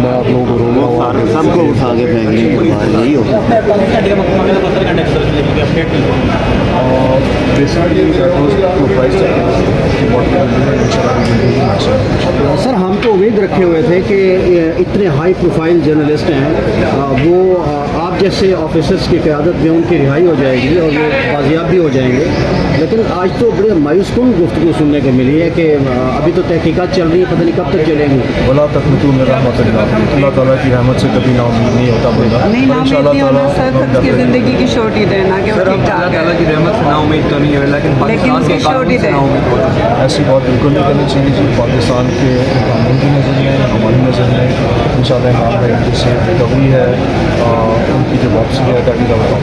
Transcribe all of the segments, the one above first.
मैं आप लोगों को रोक रहा हूँ, सबको उठा के फेंकने के बाद यही होता है। Basically that was price sir हम तो उम्मीद रखे हुए थे कि इतने हाई प्रोफाइल जर्नलिस्ट हैं वो आप जैसे ऑफिसर्स की क़यादत में उनकी रिहाई हो जाएगी और वो बाजियाब भी हो जाएंगे, लेकिन आज तो बड़े मायूस कुन गुफ्तगू सुनने को मिली है कि अभी तो तहकीकात चल रही है, पता नहीं कब तक चलेंगी। वला तक़नतू मिन रहमतिल्लाह, अल्लाह ताला की रहमत से कभी नाउम्मीद नहीं होता बंदा। नहीं नाउम्मीद नहीं होना सर, खुद की ज़िंदगी की शोटी देना कि वो ठीक ठाक है, की रहमत से नाउम्मीद तो नहीं है, लेकिन उसकी शोटी देना। ऐसी बात बिल्कुल नहीं करनी चाहिए जी। पाकिस्तान के कानून की नज़र में, हमारी नज़र में इंशाअल्लाह इमाम भाई जैसे रिकवरी है, उनकी जो वापसी है that is our top.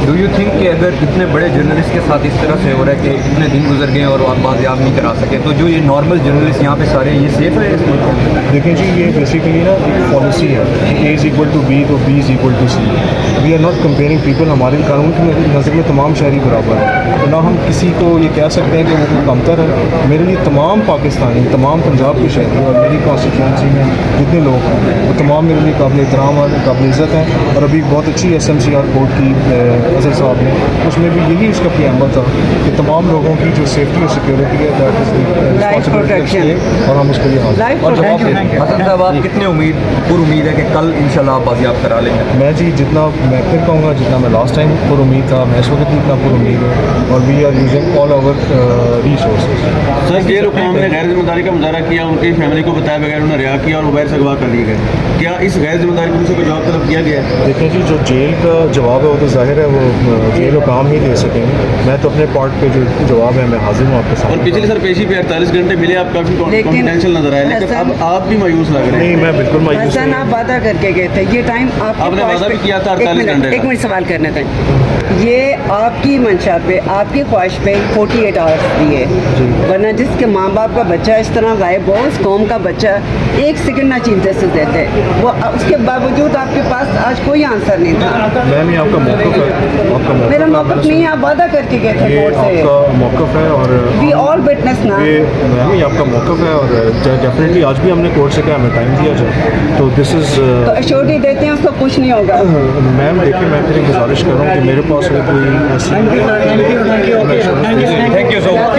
Do you think कि अगर इतने बड़े जर्नलिस्ट के साथ इस तरह से हो रहा है कि इतने दिन गुजर गए और आप बाजियाब नहीं करा सके, तो जो ये नॉर्मल जर्नलिस्ट यहाँ पे सारे ये सेफ है इस मुल्क में? देखें जी, ये बेसिकली ना एक पॉलिसी है कि A is equal to B तो B is equal to C। We are not comparing people. हमारे कानून की नज़र में तमाम शहरी बराबर है, तो ना हम किसी को ये कह सकते हैं कि वो कमतर है। मेरे लिए तमाम पाकिस्तानी, तमाम पंजाब के शहरी और मेरी कॉन्स्टिट्यूंसी में जितने लोग हैं वो तमाम मेरे लिए काबिल एहतराम और काबिल इज़्ज़त हैं। और अभी बहुत अच्छी SMCR कोर्ट की अजहर साहब ने, उसमें भी यही उसका प्रियम्बल था कि तमाम लोगों की जो सेफ्टी और सिक्योरिटी है दैट इज़ रिस्पांसिबिलिटी, और हम उसके लिए हाजिर और जवाब देंगे। हसन साहब, आप कितने उम्मीद है कि कल इंशाल्लाह आप बाजियाब करा लेंगे? मैं जी जितना मैं फिर कहूँगा, जितना मैं लास्ट टाइम पर उम्मीद था, मैं इस वक्त भी इतना पर उम्मीद हूँ, और we are using all our resources. सर जेल हुकाम ने गैर जिम्मेदारी का मुजाहरा किया, उनकी फैमिली को बताया बगैर उन्हें रिहा किया और मोबाइल से अगवा कर लिए गए। क्या इस गैर जिम्मेदारी पुलिस को जवाब तलब किया गया है? देखें जी, जो जेल का जवाब है वो तो जाहिर है वो जेल हुकाम ही दे सकेंगे। मैं तो अपने पार्ट पे जो जवाब है मैं हाजिर हूँ आपके साथ। और पिछली सर पेशी पे 48 घंटे मिले, आप काफ़ी कॉन्फिडेंशियल नज़र आए, लेकिन अब आप भी मायूस लग रहे हैं। नहीं, मैं बिल्कुल मायूस हसन नहीं। आप वादा करके गए थे, ये टाइम आपने वादा भी किया था 48 घंटे का। एक मिनट सवाल करने थे, ये आपकी मंशा पे, आपकी ख्वाहिश पे 48 आवर्स दिए, वरना जिसके माँ बाप का बच्चा इस तरह गायब हो, उस कौम का बच्चा एक सेकंड ना चीनते से देते, वो उसके बावजूद आपके पास आज कोई आंसर नहीं था। मैम ये आपका मौक़िफ़ है, आपका मौक़िफ़ मेरा मौक़िफ़ नहीं है, आप वादा करके गए थे ये कोर्ट से। आपका मौक़िफ़ है और वी ऑल विटनेस ना। ये मैम ये आपका मौक़िफ़ है और डेफिनेटली आज भी हमने कोर्ट से कहा हमें टाइम दिया जाए, तो दिस इज़ तो एश्योरिटी देते हैं उसको कुछ नहीं होगा। मैम देखिए, मैं फिर एक गुजारिश कर रहा हूँ कि मेरे पास कोई ऐसी थैंक यू सो मच।